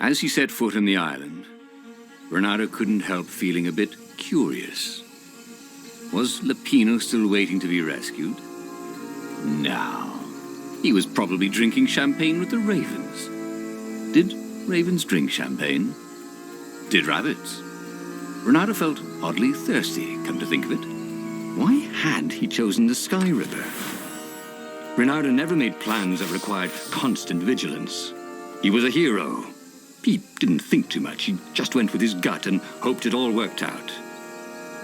As he set foot on the island, Reinardo couldn't help feeling a bit curious. Was Lapino still waiting to be rescued? No. He was probably drinking champagne with the ravens. Did ravens drink champagne? Did rabbits? Reinardo felt oddly thirsty, come to think of it. Why had he chosen the Sky River? Reinardo never made plans that required constant vigilance. He was a hero. He didn't think too much. He just went with his gut and hoped it all worked out.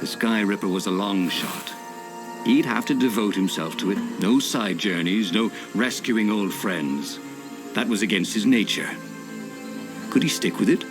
The Sky Ripper was a long shot. He'd have to devote himself to it. No side journeys, no rescuing old friends. That was against his nature. Could he stick with it?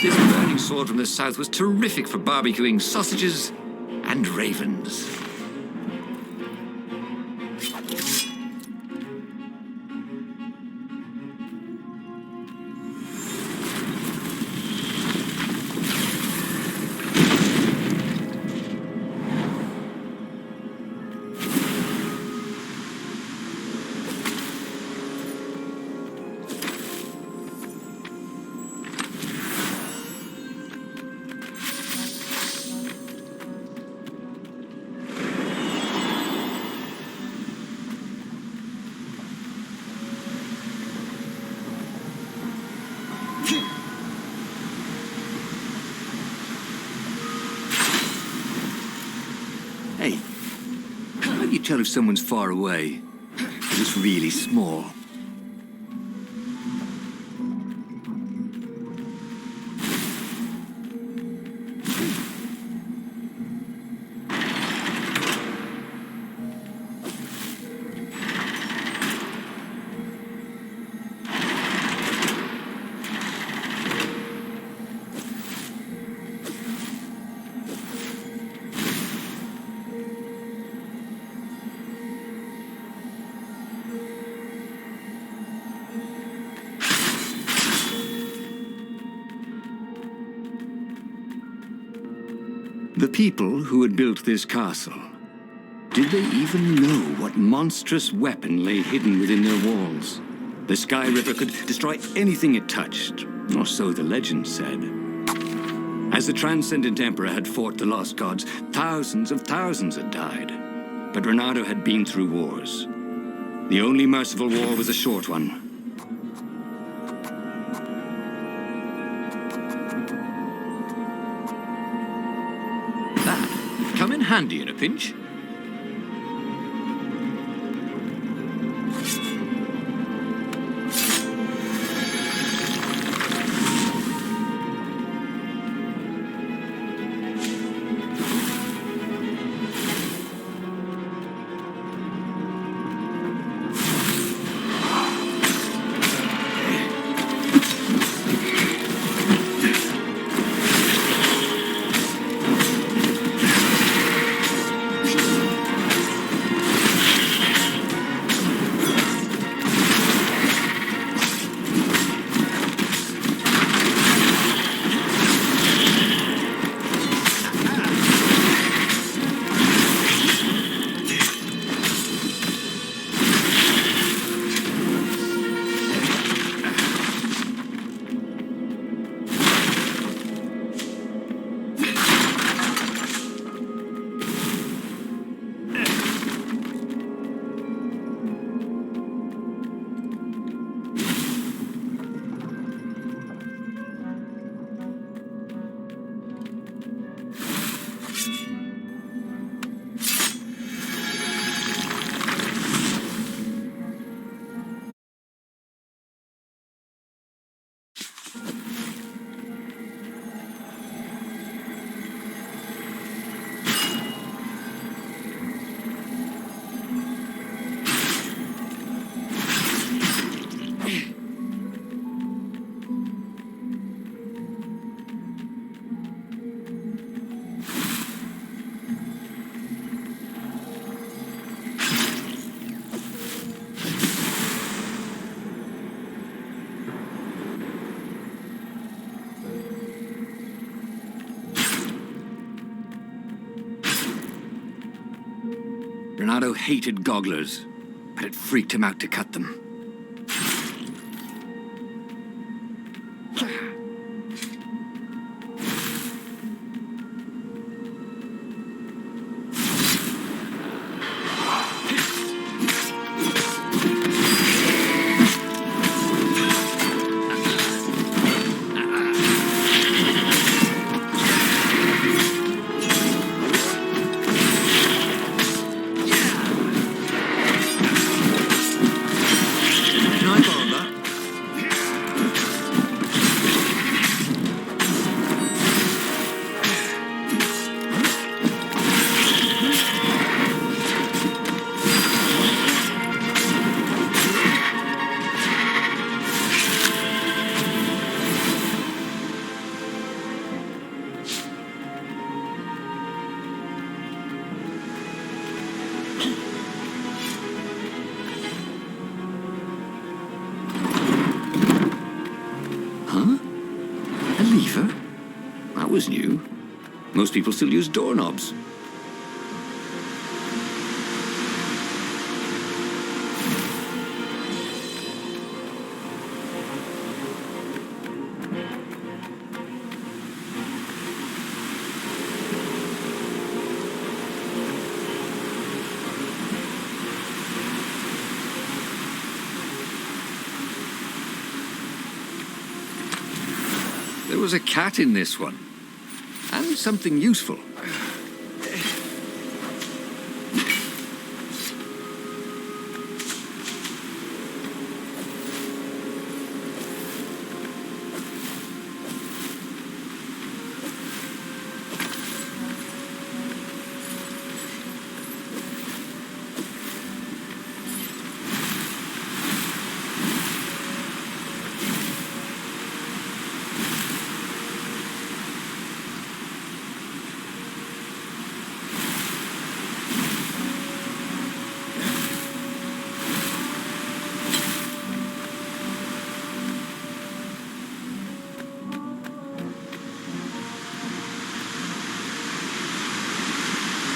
This burning sword from the south was terrific for barbecuing sausages and ravens. Hey, how do you tell if someone's far away? Or just really small? The people who had built this castle, did they even know what monstrous weapon lay hidden within their walls? The Sky River could destroy anything it touched, or so the legend said. As the Transcendent Emperor had fought the Lost Gods, thousands had died. But Reinardo had been through wars. The only merciful war was a short one. Come in handy in a pinch. Reynardo hated gogglers, but it freaked him out to cut them. Was new. Most people still use doorknobs. There was a cat in this one. And something useful.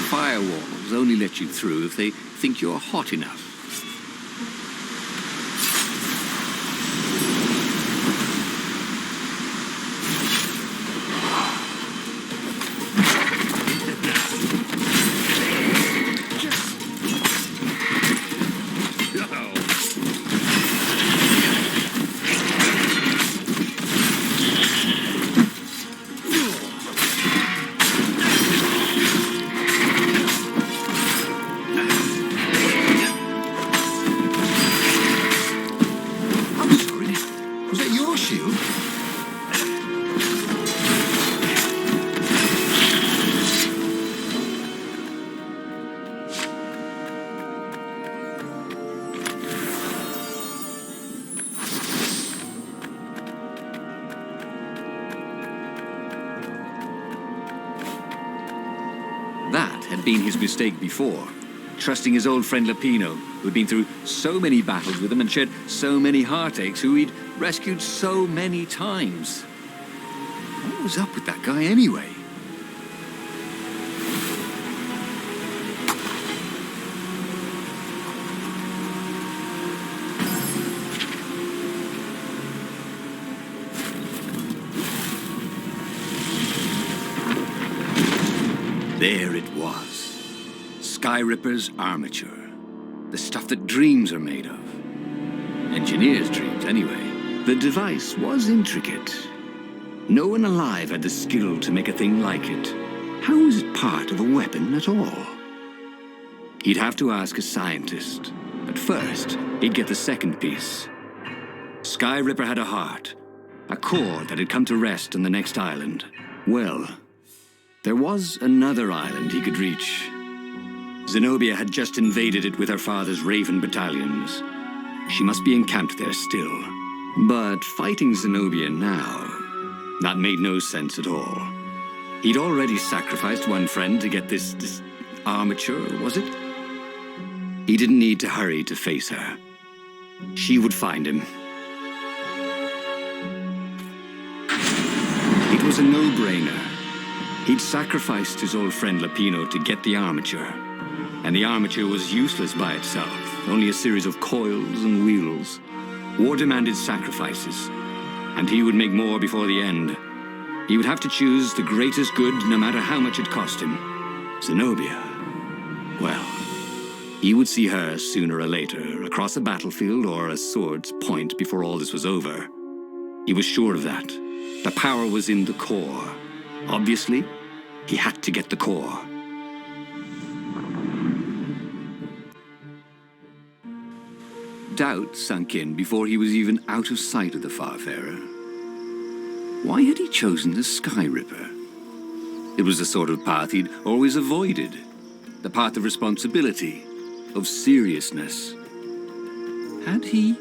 Firewalls only let you through if they think you're hot enough. That had been his mistake before, trusting his old friend Lapino, who'd been through so many battles with him and shared so many heartaches, who he'd rescued so many times. What was up with that guy anyway? There it was. Sky Ripper's armature. The stuff that dreams are made of. Engineers' dreams, anyway. The device was intricate. No one alive had the skill to make a thing like it. How was it part of a weapon at all? He'd have to ask a scientist. But first, he'd get the second piece. Sky Ripper had a heart. A core that had come to rest on the next island. Well, there was another island he could reach. Zenobia had just invaded it with her father's Raven battalions. She must be encamped there still. But fighting Zenobia now, that made no sense at all. He'd already sacrificed one friend to get this armature, was it? He didn't need to hurry to face her. She would find him. It was a no-brainer. He'd sacrificed his old friend Lapino to get the armature. And the armature was useless by itself, only a series of coils and wheels. War demanded sacrifices, and he would make more before the end. He would have to choose the greatest good, no matter how much it cost him. Zenobia. Well, he would see her sooner or later, across a battlefield or a sword's point before all this was over. He was sure of that. The power was in the core. Obviously, he had to get the core. Doubt sunk in before he was even out of sight of the Farfarer. Why had he chosen the Sky Ripper? It was the sort of path he'd always avoided. The path of responsibility, of seriousness. Had he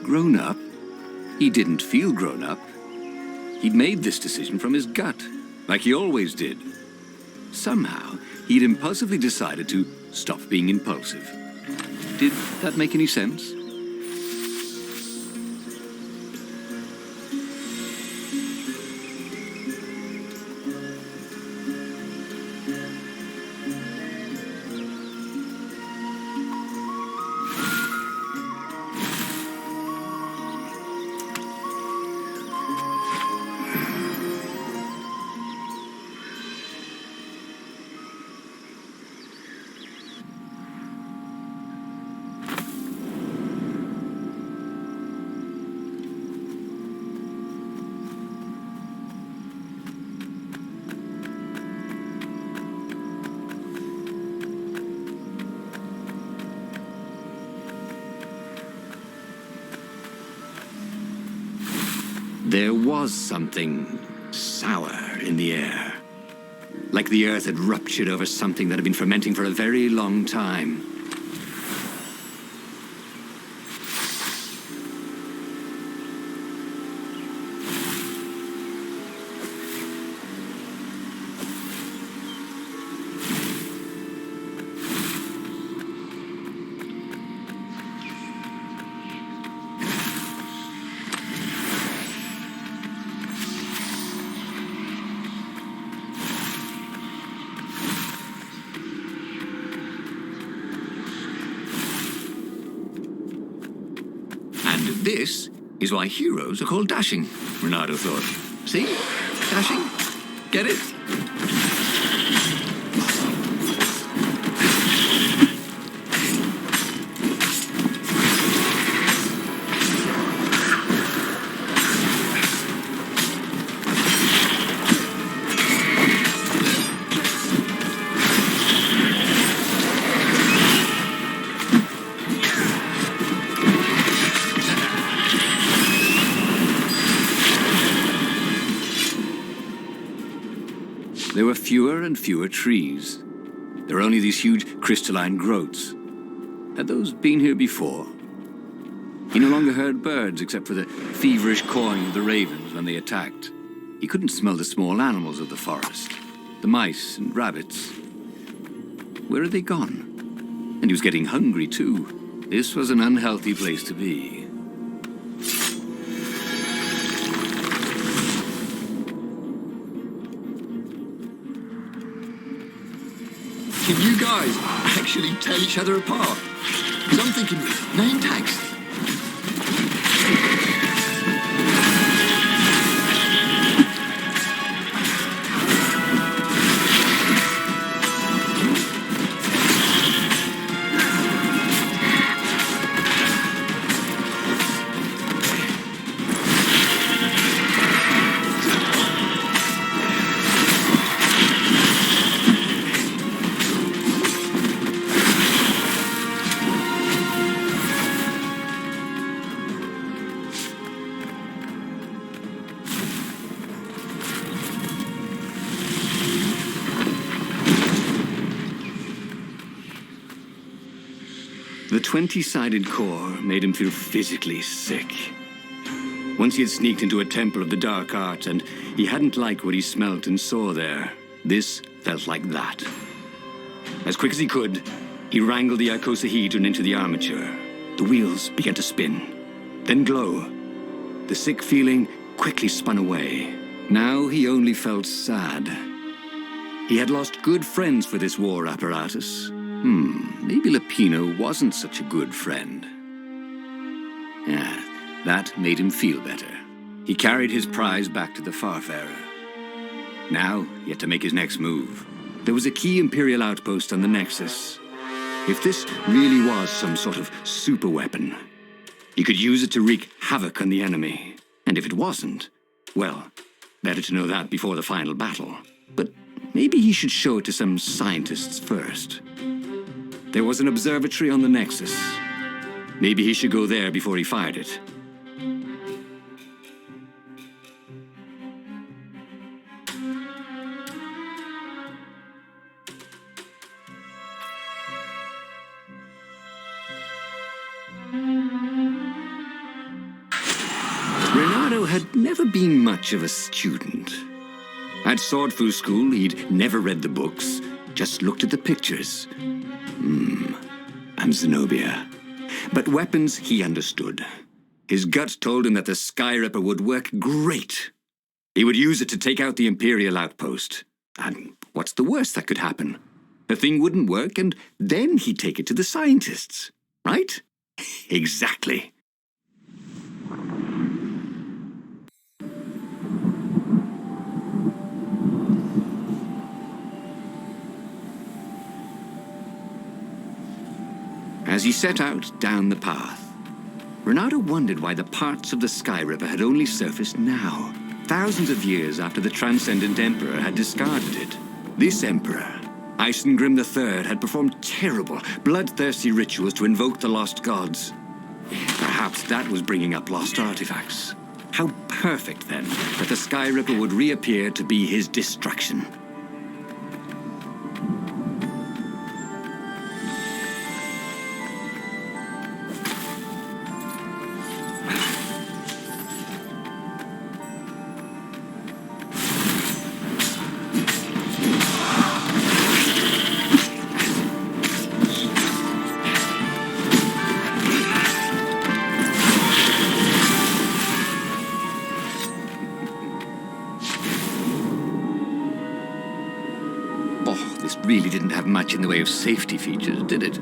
grown up? He didn't feel grown up. He'd made this decision from his gut, like he always did. Somehow, he'd impulsively decided to stop being impulsive. Did that make any sense? There was something sour in the air. Like the earth had ruptured over something that had been fermenting for a very long time. This is why heroes are called dashing, Reinardo thought. See? Dashing? Get it? There were fewer and fewer trees. There were only these huge crystalline growths. Had those been here before? He no longer heard birds except for the feverish cawing of the ravens when they attacked. He couldn't smell the small animals of the forest, the mice and rabbits. Where had they gone? And he was getting hungry too. This was an unhealthy place to be. Can you guys actually tell each other apart? Because I'm thinking name tags. The 20-sided core made him feel physically sick. Once he had sneaked into a temple of the dark arts, and he hadn't liked what he smelt and saw there. This felt like that. As quick as he could, he wrangled the icosahedron into the armature. The wheels began to spin, then glow. The sick feeling quickly spun away. Now he only felt sad. He had lost good friends for this war apparatus. Maybe Lapino wasn't such a good friend. Yeah, that made him feel better. He carried his prize back to the Farfarer. Now, he had to make his next move. There was a key Imperial outpost on the Nexus. If this really was some sort of super weapon, he could use it to wreak havoc on the enemy. And if it wasn't, well, better to know that before the final battle. But maybe he should show it to some scientists first. There was an observatory on the Nexus. Maybe he should go there before he fired it. Reinardo had never been much of a student. At Swordfu School, he'd never read the books, just looked at the pictures. And Zenobia. But weapons he understood. His gut told him that the Skyripper would work great. He would use it to take out the Imperial outpost. And what's the worst that could happen? The thing wouldn't work, and then he'd take it to the scientists. Right? Exactly. As he set out down the path, Reinardo wondered why the parts of the Skyripper had only surfaced now, thousands of years after the Transcendent Emperor had discarded it. This Emperor, Isengrim III, had performed terrible, bloodthirsty rituals to invoke the lost gods. Perhaps that was bringing up lost artifacts. How perfect, then, that the Skyripper would reappear to be his destruction. Really didn't have much in the way of safety features, did it?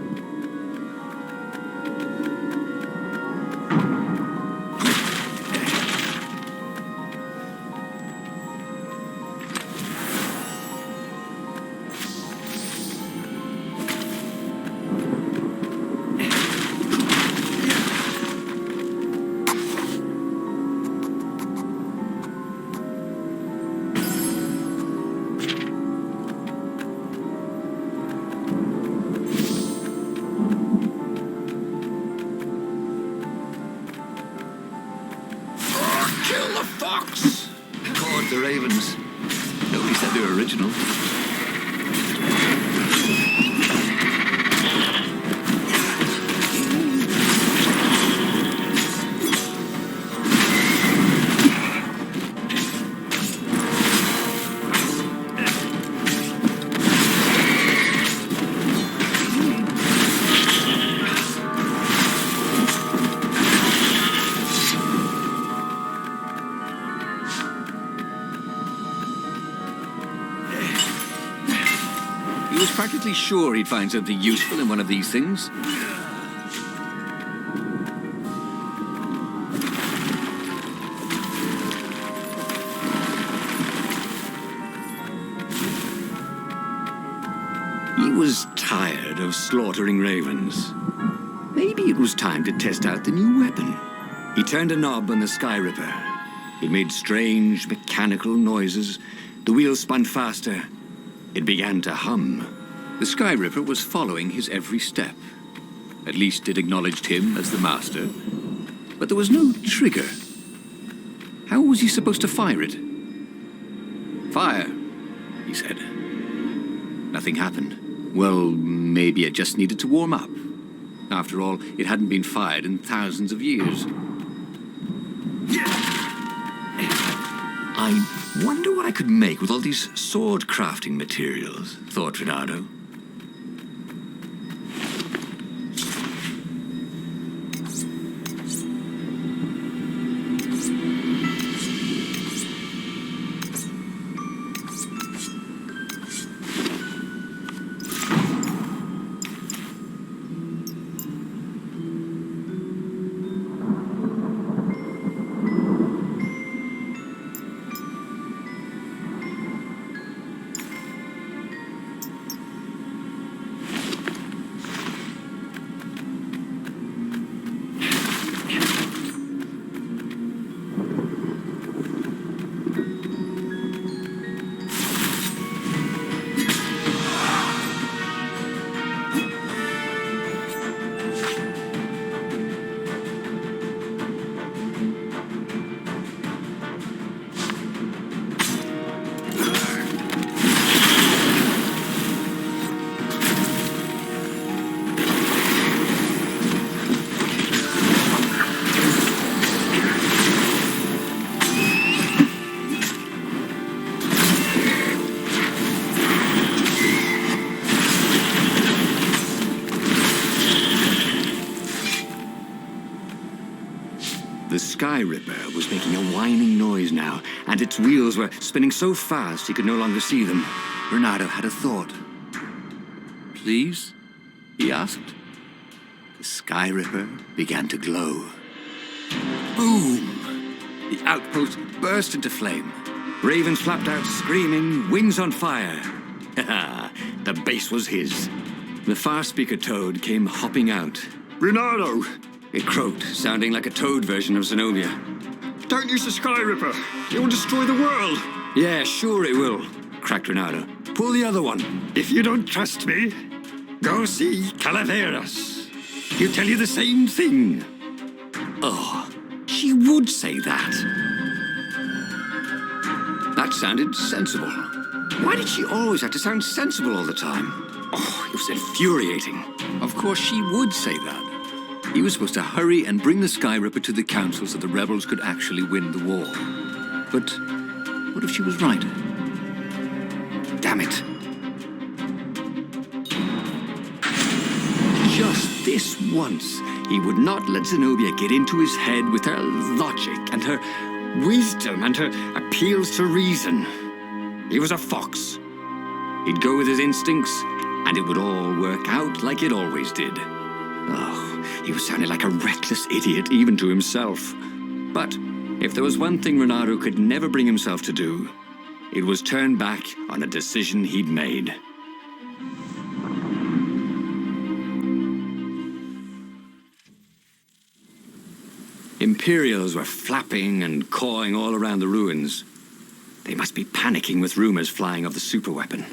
The ravens. Nobody said they were original. He was practically sure he'd find something useful in one of these things. He was tired of slaughtering ravens. Maybe it was time to test out the new weapon. He turned a knob on the Skyripper. It made strange, mechanical noises. The wheels spun faster. It began to hum. The Skyripper was following his every step. At least it acknowledged him as the master. But there was no trigger. How was he supposed to fire it? Fire, he said. Nothing happened. Well, maybe it just needed to warm up. After all, it hadn't been fired in thousands of years. I wonder what I could make with all these sword crafting materials, thought Reinardo. Sky Ripper was making a whining noise now, and its wheels were spinning so fast he could no longer see them. Reinardo had a thought. Please? He asked. The Sky Ripper began to glow. Boom! The outpost burst into flame. Ravens flapped out screaming, wings on fire. The base was his. The far speaker toad came hopping out. Reinardo! It croaked, sounding like a toad version of Zenobia. Don't use the Sky Ripper. It will destroy the world. Yeah, sure it will, cracked Reinardo. Pull the other one. If you don't trust me, go see Calaveras. He'll tell you the same thing. Oh, she would say that. That sounded sensible. Why did she always have to sound sensible all the time? Oh, it was infuriating. Of course she would say that. He was supposed to hurry and bring the Sky Ripper to the council so the rebels could actually win the war. But what if she was right? Damn it. Just this once, he would not let Zenobia get into his head with her logic and her wisdom and her appeals to reason. He was a fox. He'd go with his instincts, and it would all work out like it always did. Oh, he was sounding like a reckless idiot, even to himself. But if there was one thing Reinardo could never bring himself to do, it was turn back on a decision he'd made. Imperials were flapping and cawing all around the ruins. They must be panicking with rumors flying of the superweapon.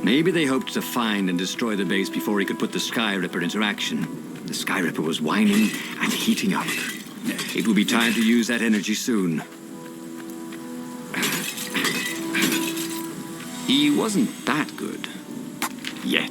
Maybe they hoped to find and destroy the base before he could put the Sky Ripper into action. The Sky Ripper was whining and heating up. It would be time to use that energy soon. He wasn't that good. Yet.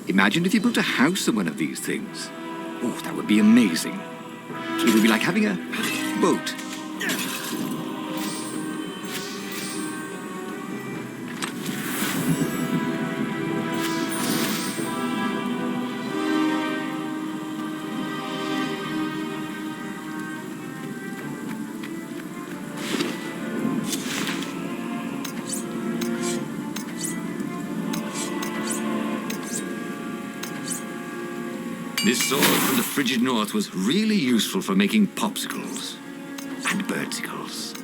Imagine if you built a house on one of these things. Oh, that would be amazing. It would be like having a boat. This sword from the frigid north was really useful for making popsicles and birdsicles.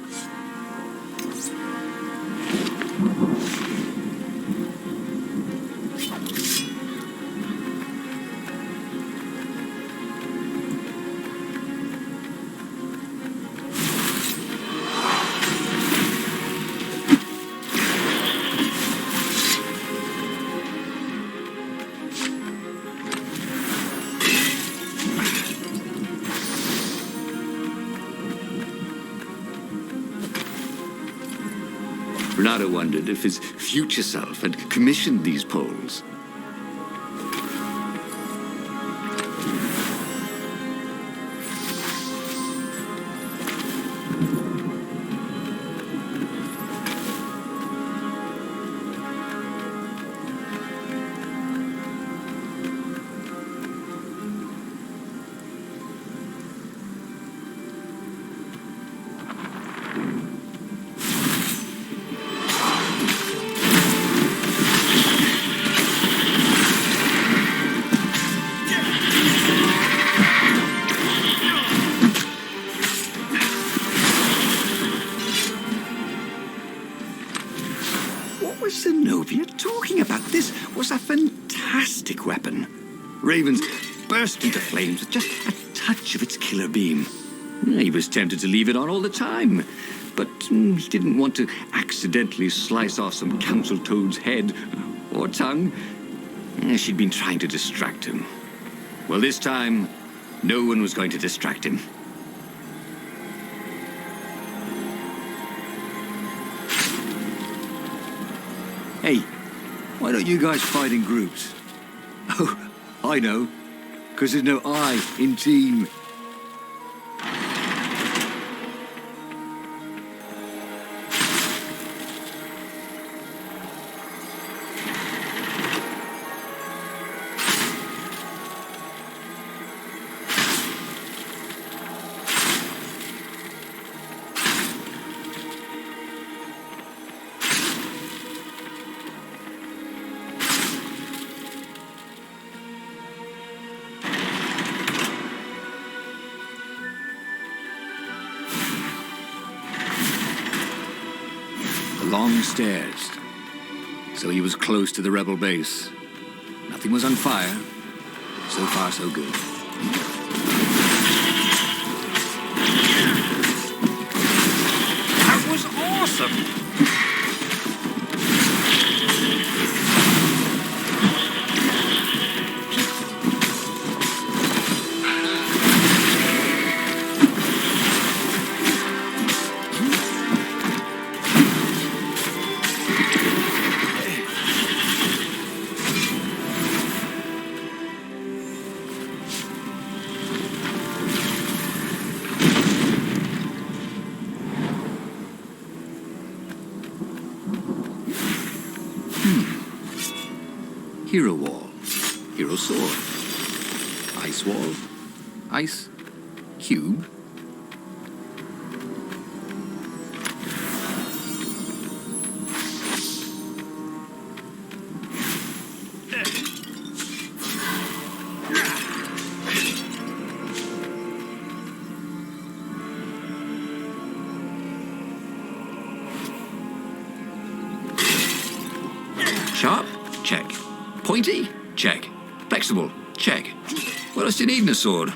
Reinardo wondered if his future self had commissioned these poles. What was Zenobia talking about? This was a fantastic weapon. Ravens burst into flames with just a touch of its killer beam. He was tempted to leave it on all the time, but he didn't want to accidentally slice off some council toad's head or tongue. She'd been trying to distract him. Well, this time, no one was going to distract him. Hey, why don't you guys fight in groups? Oh, I know. Because there's no I in team. Long stairs. So he was close to the rebel base. Nothing was on fire. So far, so good. That was awesome! Hero wall. Hero sword. Ice wall. Ice cube. Sharp? Check. Pointy? Check. Flexible? Check. What else do you need in a sword?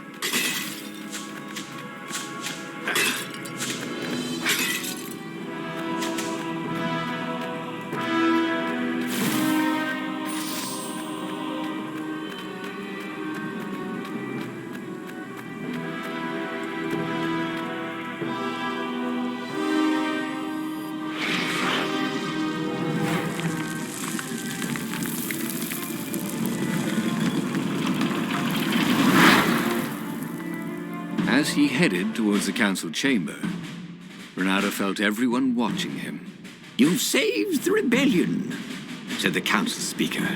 As he headed towards the council chamber, Reinardo felt everyone watching him. You've saved the rebellion, said the council speaker.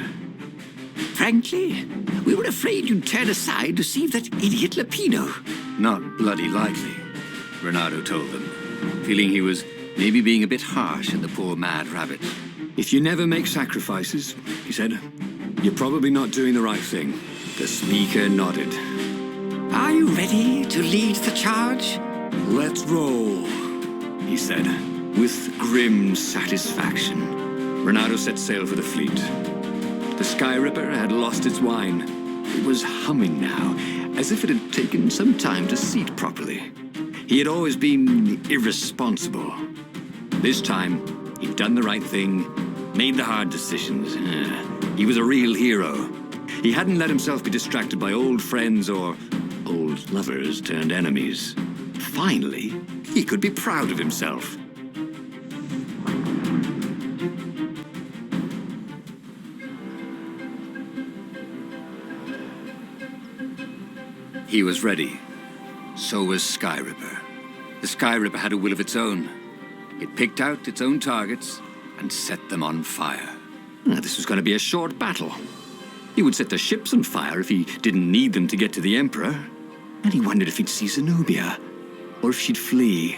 Frankly, we were afraid you'd turn aside to save that idiot Lapino. Not bloody likely, Reinardo told them, feeling he was maybe being a bit harsh on the poor mad rabbit. If you never make sacrifices, he said, you're probably not doing the right thing. The speaker nodded. Are you ready to lead the charge? Let's roll, he said, with grim satisfaction. Reinardo set sail for the fleet. The Sky Ripper had lost its wine. It was humming now, as if it had taken some time to seat properly. He had always been irresponsible. This time, he'd done the right thing, made the hard decisions. He was a real hero. He hadn't let himself be distracted by old friends or old lovers turned enemies. Finally, he could be proud of himself. He was ready. So was Sky Ripper. The Sky Ripper had a will of its own. It picked out its own targets and set them on fire. This was going to be a short battle. He would set the ships on fire if he didn't need them to get to the Emperor. And he wondered if he'd see Zenobia, or if she'd flee.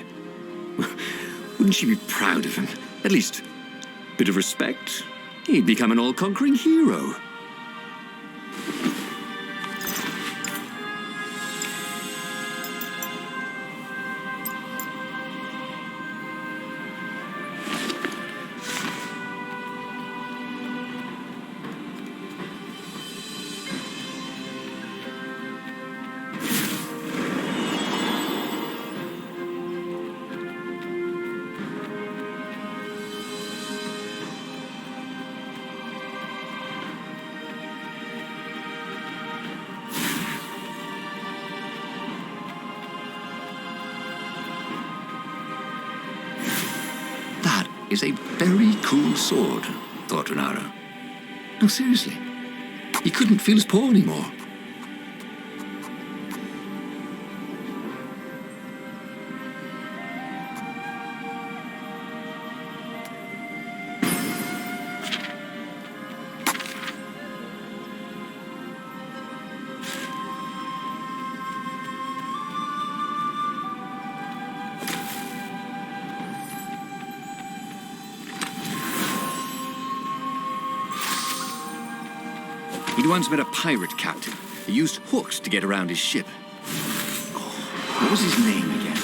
Wouldn't she be proud of him? At least, a bit of respect. He'd become an all-conquering hero. is a very cool sword, thought Reinardo. No, seriously. He couldn't feel his paw anymore. He'd once met a pirate captain who used hooks to get around his ship. Oh, what was his name again?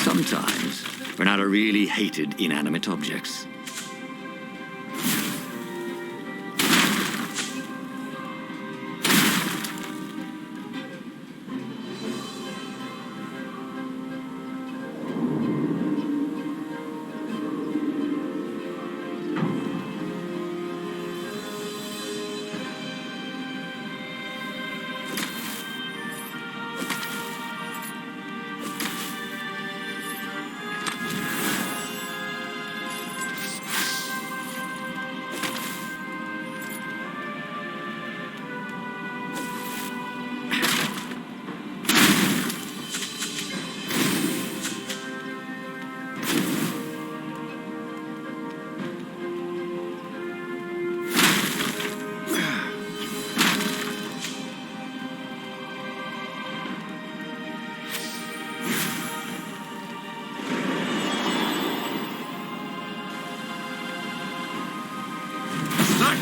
Sometimes, Reinardo really hated inanimate objects.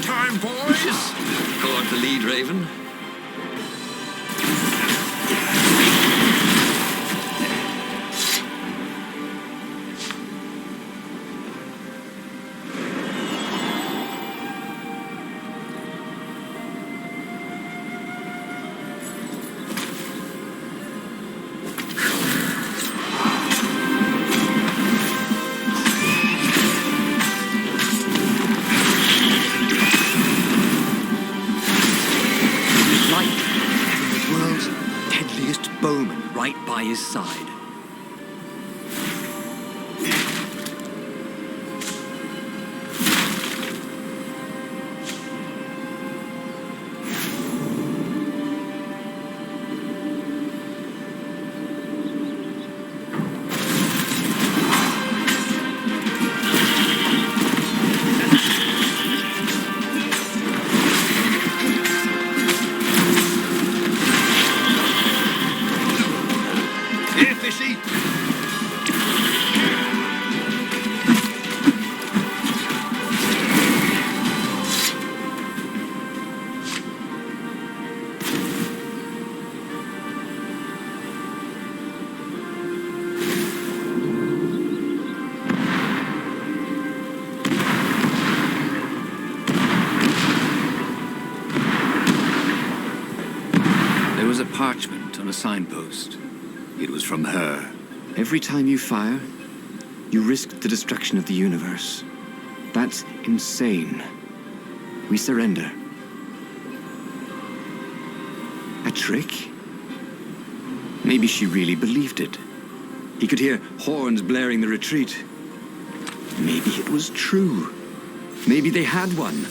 Time, boys! Caught the lead, Raven. Bowman right by his side. There was a parchment on a signpost. It was from her. Every time you fire, you risk the destruction of the universe. That's insane. We surrender. A trick? Maybe she really believed it. He could hear horns blaring the retreat. Maybe it was true. Maybe they had one.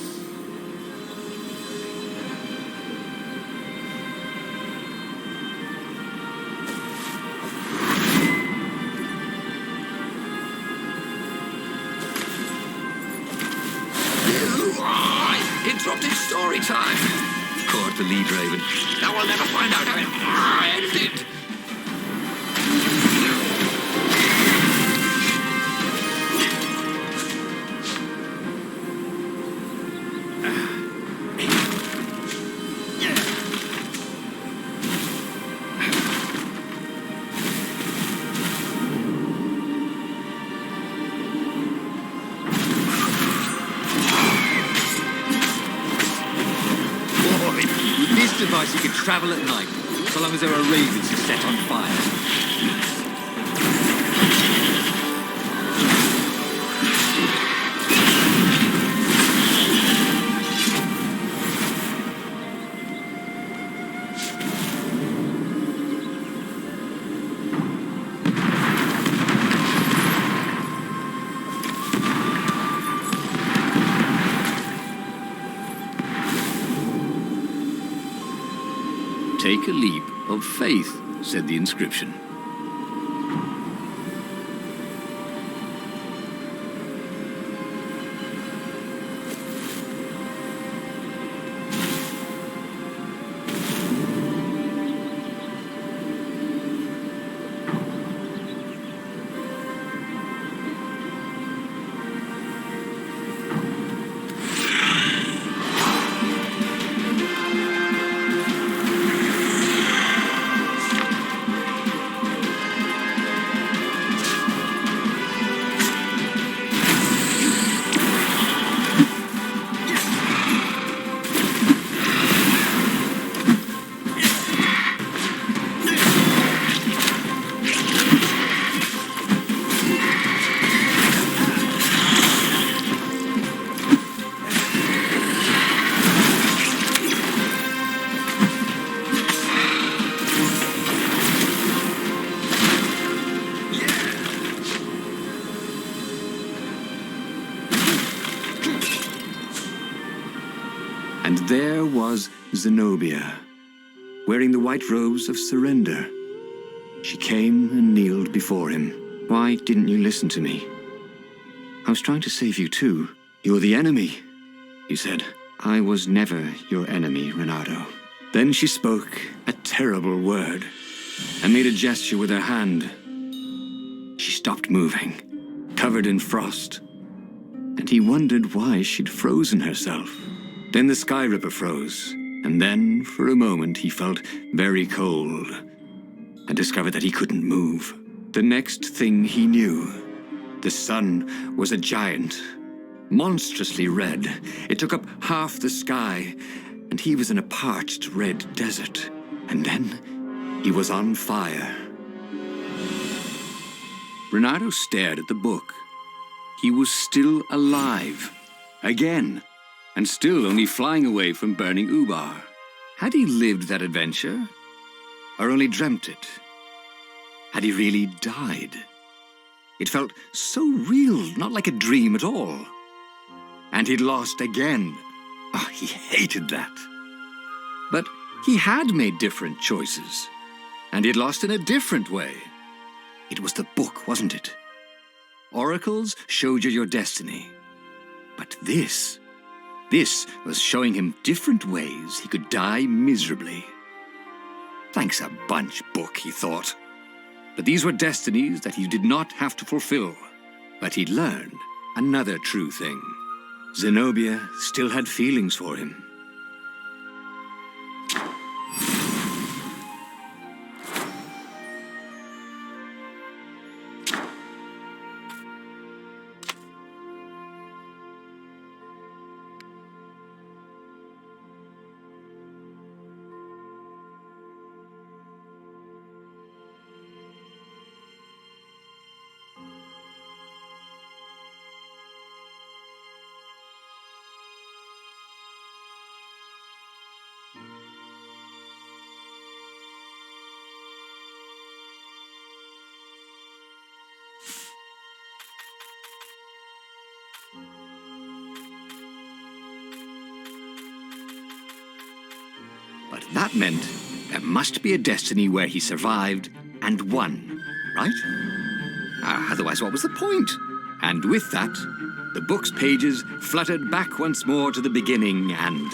Interrupted story time. Caught the lead, Raven. Now we'll never find out how it ended. travel at night, so long as there are ravens to set on fire. Take a leap of faith, said the inscription. And there was Zenobia, wearing the white robes of surrender. She came and kneeled before him. Why didn't you listen to me? I was trying to save you too. You're the enemy, he said. I was never your enemy, Reinardo. Then she spoke a terrible word and made a gesture with her hand. She stopped moving, covered in frost, and he wondered why she'd frozen herself. Then the Sky Ripper froze, and then, for a moment, he felt very cold and discovered that he couldn't move. The next thing he knew, the sun was a giant, monstrously red. It took up half the sky, and he was in a parched red desert. And then he was on fire. Reinardo stared at the book. He was still alive. Again. And still only flying away from burning Ubar. Had he lived that adventure? Or only dreamt it? Had he really died? It felt so real, not like a dream at all. And he'd lost again. Oh, he hated that. But he had made different choices. And he'd lost in a different way. It was the book, wasn't it? Oracles showed you your destiny. But this was showing him different ways he could die miserably. Thanks a bunch, book, he thought. But these were destinies that he did not have to fulfill. But he'd learned another true thing. Zenobia still had feelings for him. But that meant there must be a destiny where he survived and won, right? Otherwise, what was the point? And with that, the book's pages fluttered back once more to the beginning, and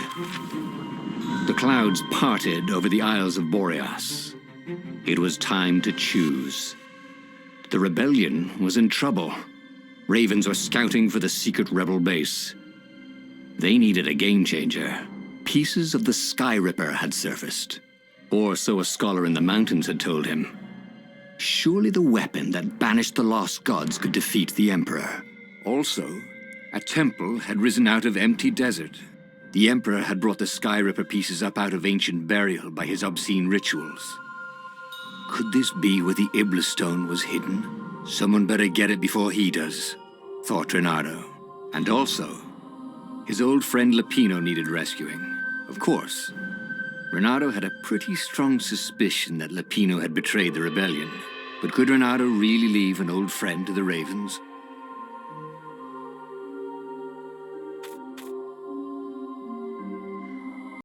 the clouds parted over the Isles of Boreas. It was time to choose. The rebellion was in trouble. Ravens were scouting for the secret rebel base. They needed a game-changer. Pieces of the Sky Ripper had surfaced, or so a scholar in the mountains had told him. Surely the weapon that banished the lost gods could defeat the Emperor. Also, a temple had risen out of empty desert. The Emperor had brought the Sky Ripper pieces up out of ancient burial by his obscene rituals. Could this be where the Iblis stone was hidden? Someone better get it before he does, thought Reinardo. And also, his old friend Lapino needed rescuing. Of course, Reinardo had a pretty strong suspicion that Lapino had betrayed the rebellion. But could Reinardo really leave an old friend to the Ravens?